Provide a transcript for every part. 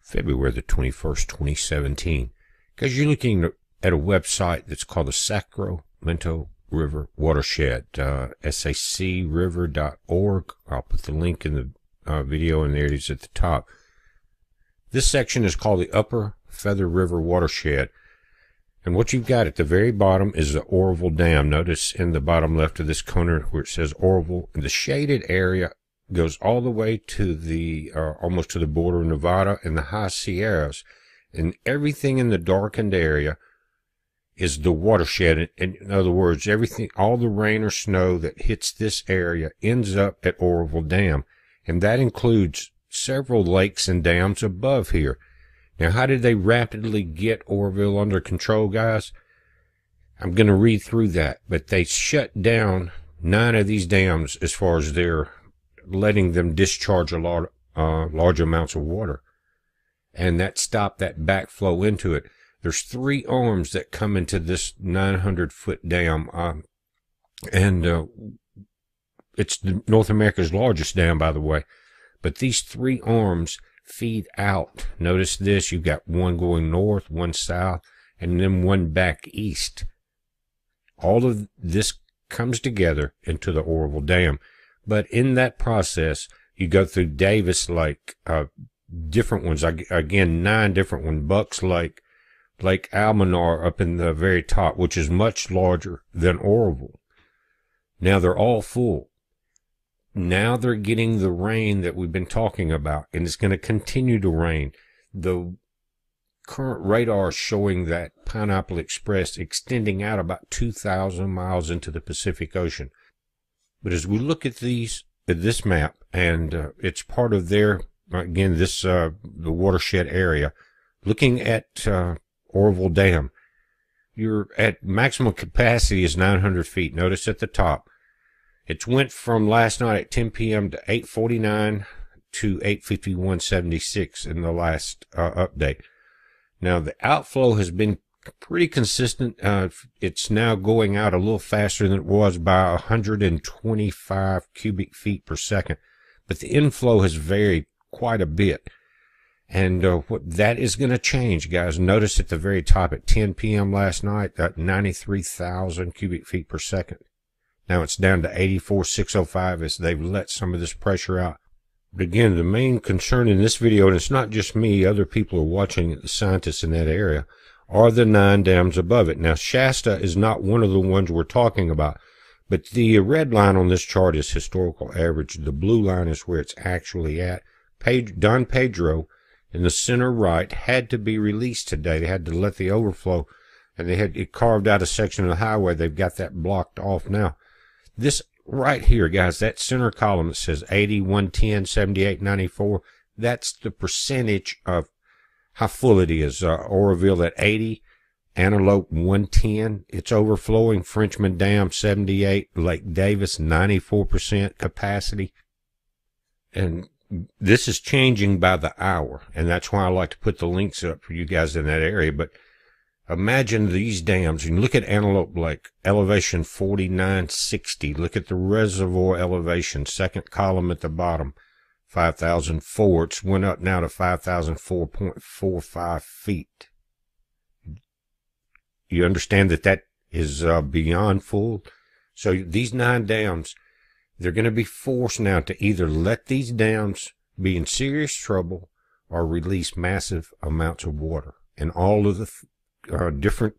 February the 21st, 2017. Guys, you're looking at a website that's called the Sacramento River Watershed, sacriver.org. I'll put the link in the video, and there it is at the top. This section is called the Upper Feather River Watershed. And what you've got at the very bottom is the Oroville Dam. Notice in the bottom left of this corner where it says Oroville. The shaded area goes all the way to the almost to the border of Nevada and the High Sierras. And everything in the darkened area is the watershed. In other words, everything, all the rain or snow that hits this area ends up at Oroville Dam. And that includes several lakes and dams above here. Now, how did they rapidly get Oroville under control, guys? I'm going to read through that, but they shut down 9 of these dams as far as they're letting them discharge a lot, large amounts of water. And that stopped that backflow into it. There's 3 arms that come into this 900-foot dam, and it's North America's largest dam, by the way. But these 3 arms feed out. Notice this, you've got one going north, one south, and then one back east. All of this comes together into the Oroville Dam. But in that process, you go through Davis Lake, different ones, again, 9 different ones, Bucks Lake, Lake Almanar up in the very top, which is much larger than Oroville. Now they're all full. Now they're getting the rain that we've been talking about, and it's going to continue to rain. The current radar is showing that Pineapple Express extending out about 2,000 miles into the Pacific Ocean. But as we look at this map, and it's part of their, again, the watershed area, looking at Oroville Dam, you're at maximum capacity is 900 feet. Notice at the top. It went from last night at 10 p.m. to 8:49 to 8:51.76 in the last update. Now, the outflow has been pretty consistent. It's now going out a little faster than it was by 125 cubic feet per second. But the inflow has varied quite a bit. And what that is going to change, guys. Notice at the very top at 10 p.m. last night, that 93,000 cubic feet per second. Now it's down to 84,605 as they've let some of this pressure out. But again, the main concern in this video, and it's not just me, other people are watching it, the scientists in that area, are the 9 dams above it. Now, Shasta is not one of the ones we're talking about, but the red line on this chart is historical average. The blue line is where it's actually at. Don Pedro in the center right had to be released today. They had to let the overflow, and it carved out a section of the highway. They've got that blocked off now. This right here, guys, that center column that says 80, 110, 78, 94, that's the percentage of how full it is. Oroville at 80, Antelope 110, it's overflowing. Frenchman Dam 78, Lake Davis 94% capacity. And this is changing by the hour, and that's why I like to put the links up for you guys in that area. But imagine these dams, and look at Antelope Lake, elevation 4960. Look at the reservoir elevation, second column at the bottom, 5,004. It's went up now to 5,004.45 feet. You understand that that is beyond full? So these 9 dams, they're going to be forced now to either let these dams be in serious trouble or release massive amounts of water. And all of the different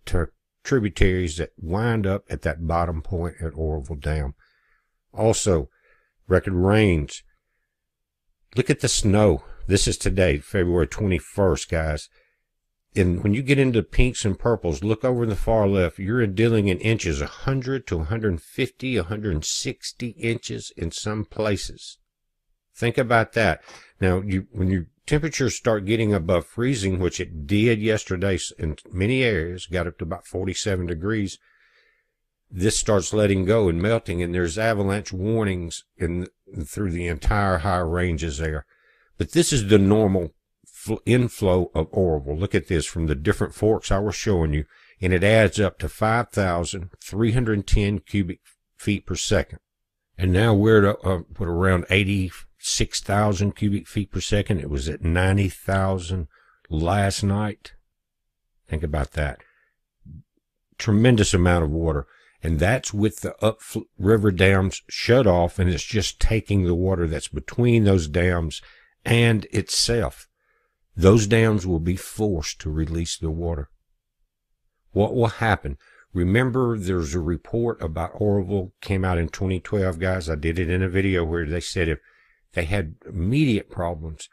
tributaries that wind up at that bottom point at Oroville Dam. Also, record rains. Look at the snow. This is today, February 21st, guys. And when you get into pinks and purples, look over in the far left. You're dealing in inches, 100 to 150, 160 inches in some places. Think about that. Now, when your temperatures start getting above freezing, which it did yesterday in many areas, got up to about 47 degrees, this starts letting go and melting, and there's avalanche warnings through the entire high ranges there. But this is the normal inflow of Oroville. Look at this from the different forks I was showing you, and it adds up to 5,310 cubic feet per second. And now we're at around 80 6,000 cubic feet per second. It was at 90,000 last night. Think about that. Tremendous amount of water. And that's with the upriver dams shut off, and it's just taking the water that's between those dams and itself. Those dams will be forced to release the water. What will happen? Remember, there's a report about Oroville, came out in 2012, guys. I did it in a video where they said if they had immediate problems,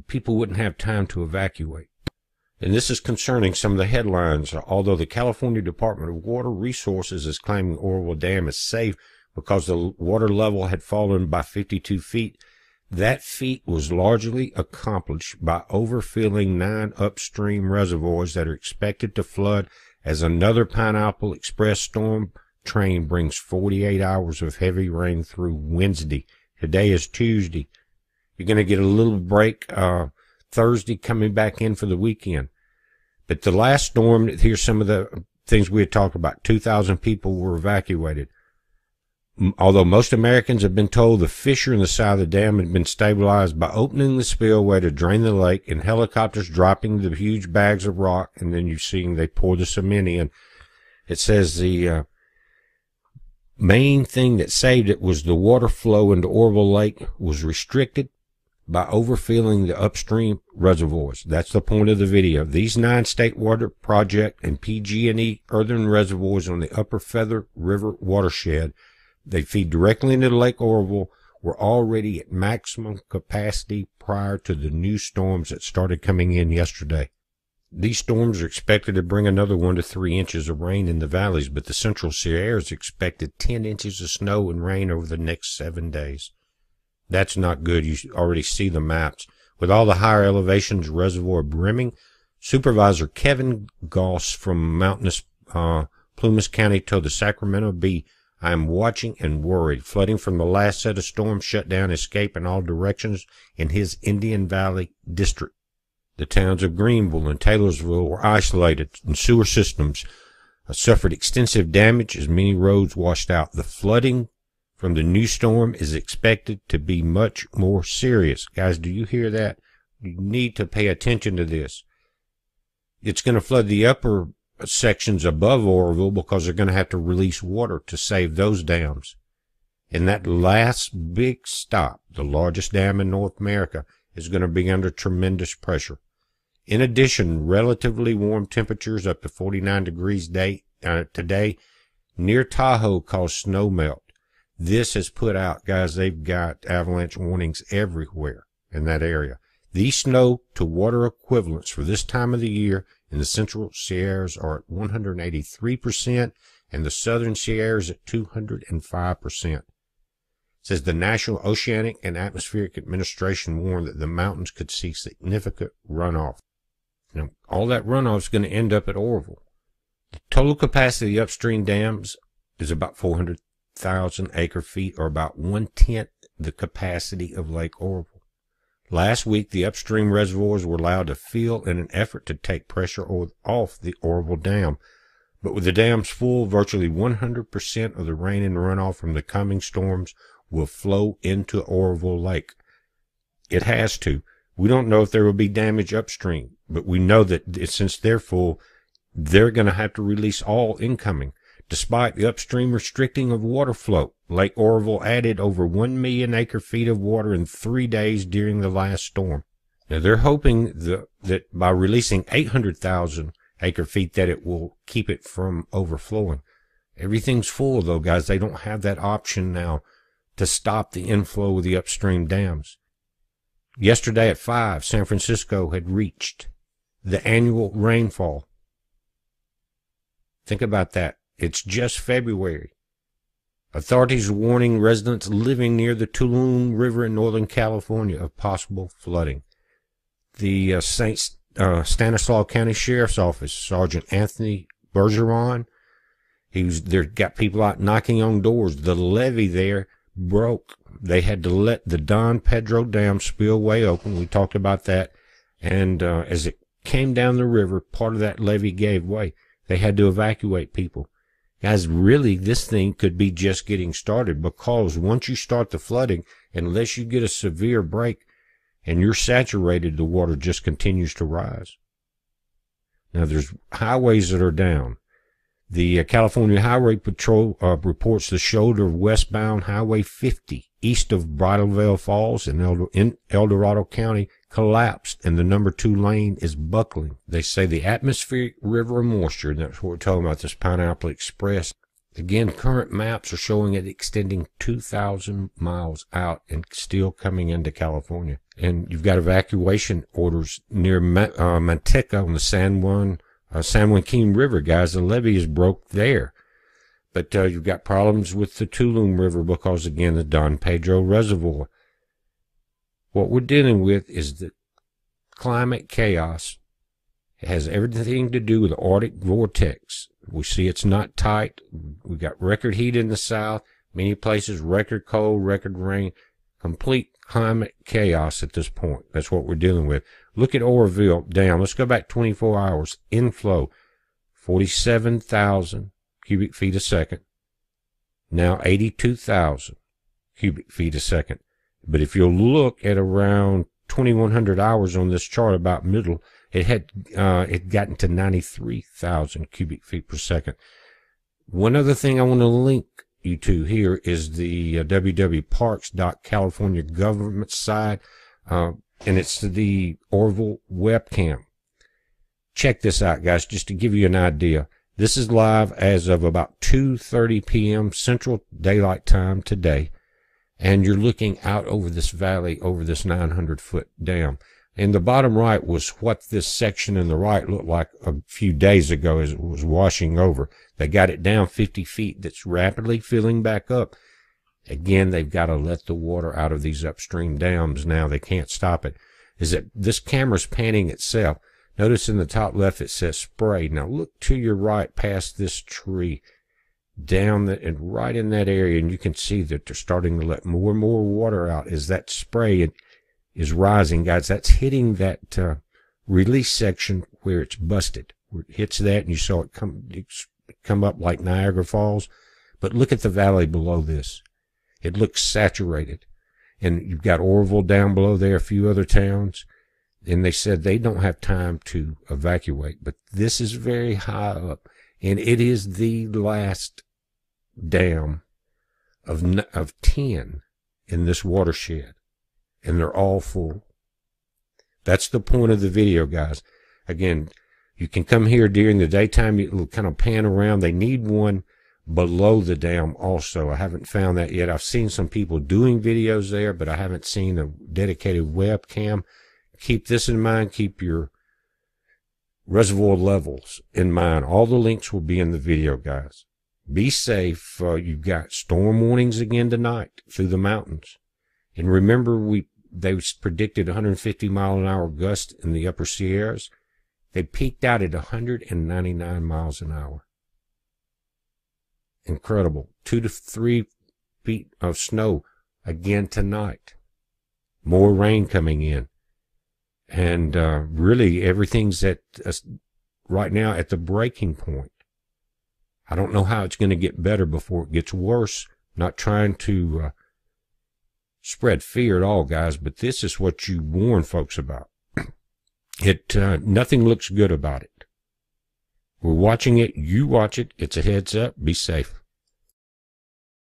people wouldn't have time to evacuate. And this is concerning some of the headlines. Although the California Department of Water Resources is claiming Oroville Dam is safe because the water level had fallen by 52 feet, that feat was largely accomplished by overfilling 9 upstream reservoirs that are expected to flood as another Pineapple Express storm train brings 48 hours of heavy rain through Wednesday. Today is Tuesday. You're going to get a little break Thursday, coming back in for the weekend. But the last storm, here's some of the things we had talked about. 2,000 people were evacuated. Although most Americans have been told the fissure in the side of the dam had been stabilized by opening the spillway to drain the lake and helicopters dropping the huge bags of rock, and then you're seeing they pour the cement in. It says the main thing that saved it was the water flow into Oroville Lake was restricted by overfilling the upstream reservoirs. That's the point of the video. These 9 state water project and PG&E earthen reservoirs on the Upper Feather River watershed, they feed directly into Lake Oroville, were already at maximum capacity prior to the new storms that started coming in yesterday. These storms are expected to bring another 1 to 3 inches of rain in the valleys, but the Central Sierras expected 10 inches of snow and rain over the next 7 days. That's not good. You already see the maps. With all the higher elevations reservoir brimming, Supervisor Kevin Goss from mountainous Plumas County told the Sacramento Bee, "I am watching and worried. Flooding from the last set of storms shut down escape in all directions in his Indian Valley district. The towns of Greenville and Taylorsville were isolated, and sewer systems suffered extensive damage as many roads washed out. The flooding from the new storm is expected to be much more serious." Guys, do you hear that? You need to pay attention to this. It's going to flood the upper sections above Oroville because they're going to have to release water to save those dams. And that last big stop, the largest dam in North America, is going to be under tremendous pressure. In addition, relatively warm temperatures up to 49 degrees today near Tahoe caused snow melt. This has put out, guys, they've got avalanche warnings everywhere in that area. These snow to water equivalents for this time of the year in the Central Sierras are at 183% and the Southern Sierras at 205%. It says the National Oceanic and Atmospheric Administration warned that the mountains could see significant runoff. Now, all that runoff is going to end up at Oroville. The total capacity of the upstream dams is about 400,000 acre-feet, or about 1/10 the capacity of Lake Oroville. Last week, the upstream reservoirs were allowed to fill in an effort to take pressure off the Oroville Dam. But with the dams full, virtually 100% of the rain and runoff from the coming storms will flow into Oroville Lake. It has to. We don't know if there will be damage upstream, but we know that since they're full, they're going to have to release all incoming. Despite the upstream restricting of water flow, Lake Oroville added over 1 million acre-feet of water in 3 days during the last storm. Now, they're hoping that by releasing 800,000 acre-feet that it will keep it from overflowing. Everything's full, though, guys. They don't have that option now to stop the inflow of the upstream dams. Yesterday at 5, San Francisco had reached the annual rainfall. Think about that. It's just February. Authorities are warning residents living near the Tulum River in Northern California of possible flooding. The Stanislaus County Sheriff's Office, Sergeant Anthony Bergeron, they've got people out knocking on doors. The levee there broke. They had to let the Don Pedro Dam spillway open. We talked about that. And as it came down the river, part of that levee gave way. They had to evacuate people. Guys, really, this thing could be just getting started, because once you start the flooding, unless you get a severe break and you're saturated, the water just continues to rise. Now, there's highways that are down. The California Highway Patrol reports the shoulder of westbound Highway 50 east of Bridalveil Falls in El Dorado County collapsed, and the number 2 lane is buckling. They say the atmospheric river of moisture, and that's what we're talking about, this Pineapple Express. Again, current maps are showing it extending 2,000 miles out and still coming into California. And you've got evacuation orders near Manteca on the San Juan Joaquin River, guys. The levee is broke there. But you've got problems with the Tulum River because, again, the Don Pedro Reservoir. What we're dealing with is the climate chaos. It has everything to do with the Arctic vortex. We see it's not tight. We've got record heat in the south. Many places record cold, record rain. Complete climate chaos at this point. That's what we're dealing with. Look at Oroville down. Let's go back 24 hours. Inflow, 47,000 cubic feet a second. Now 82,000 cubic feet a second. But if you'll look at around 2100 hours on this chart, about middle, it had gotten to 93,000 cubic feet per second. One other thing I want to link you to here is the www.parks.california government site, and it's the Oroville webcam. Check this out, guys, just to give you an idea. This is live as of about 2:30 p.m. Central Daylight Time today. And you're looking out over this valley, over this 900-foot dam. And the bottom right was what this section in the right looked like a few days ago as it was washing over. They got it down 50 feet. That's rapidly filling back up. Again, they've got to let the water out of these upstream dams now. They can't stop it. Is that this camera's panning itself. Notice in the top left it says spray. Now look to your right past this tree, down and right in that area, and you can see that they're starting to let more and more water out as that spray is rising, guys. That's hitting that release section where it's busted, where it hits that, and you saw it come up like Niagara Falls. But look at the valley below this. It looks saturated, and you've got Oroville down below there, a few other towns, and they said they don't have time to evacuate, but this is very high up, and it is the last dam of 10 in this watershed, and they're all full. That's the point of the video, guys. Again, you can come here during the daytime. It'll kind of pan around. They need one below the dam also. I haven't found that yet. I've seen some people doing videos there, but I haven't seen a dedicated webcam. Keep this in mind. Keep your reservoir levels in mind. All the links will be in the video, guys. Be safe. You've got storm warnings again tonight through the mountains. And remember, they predicted 150-mile-an-hour gusts in the upper Sierras. They peaked out at 199 miles an hour. Incredible. 2 to 3 feet of snow again tonight. More rain coming in. And really, everything's at right now at the breaking point. I don't know how it's going to get better before it gets worse. I'm not trying to spread fear at all, guys, but this is what you warn folks about. Nothing looks good about it. We're watching it. You watch it. It's a heads up. Be safe.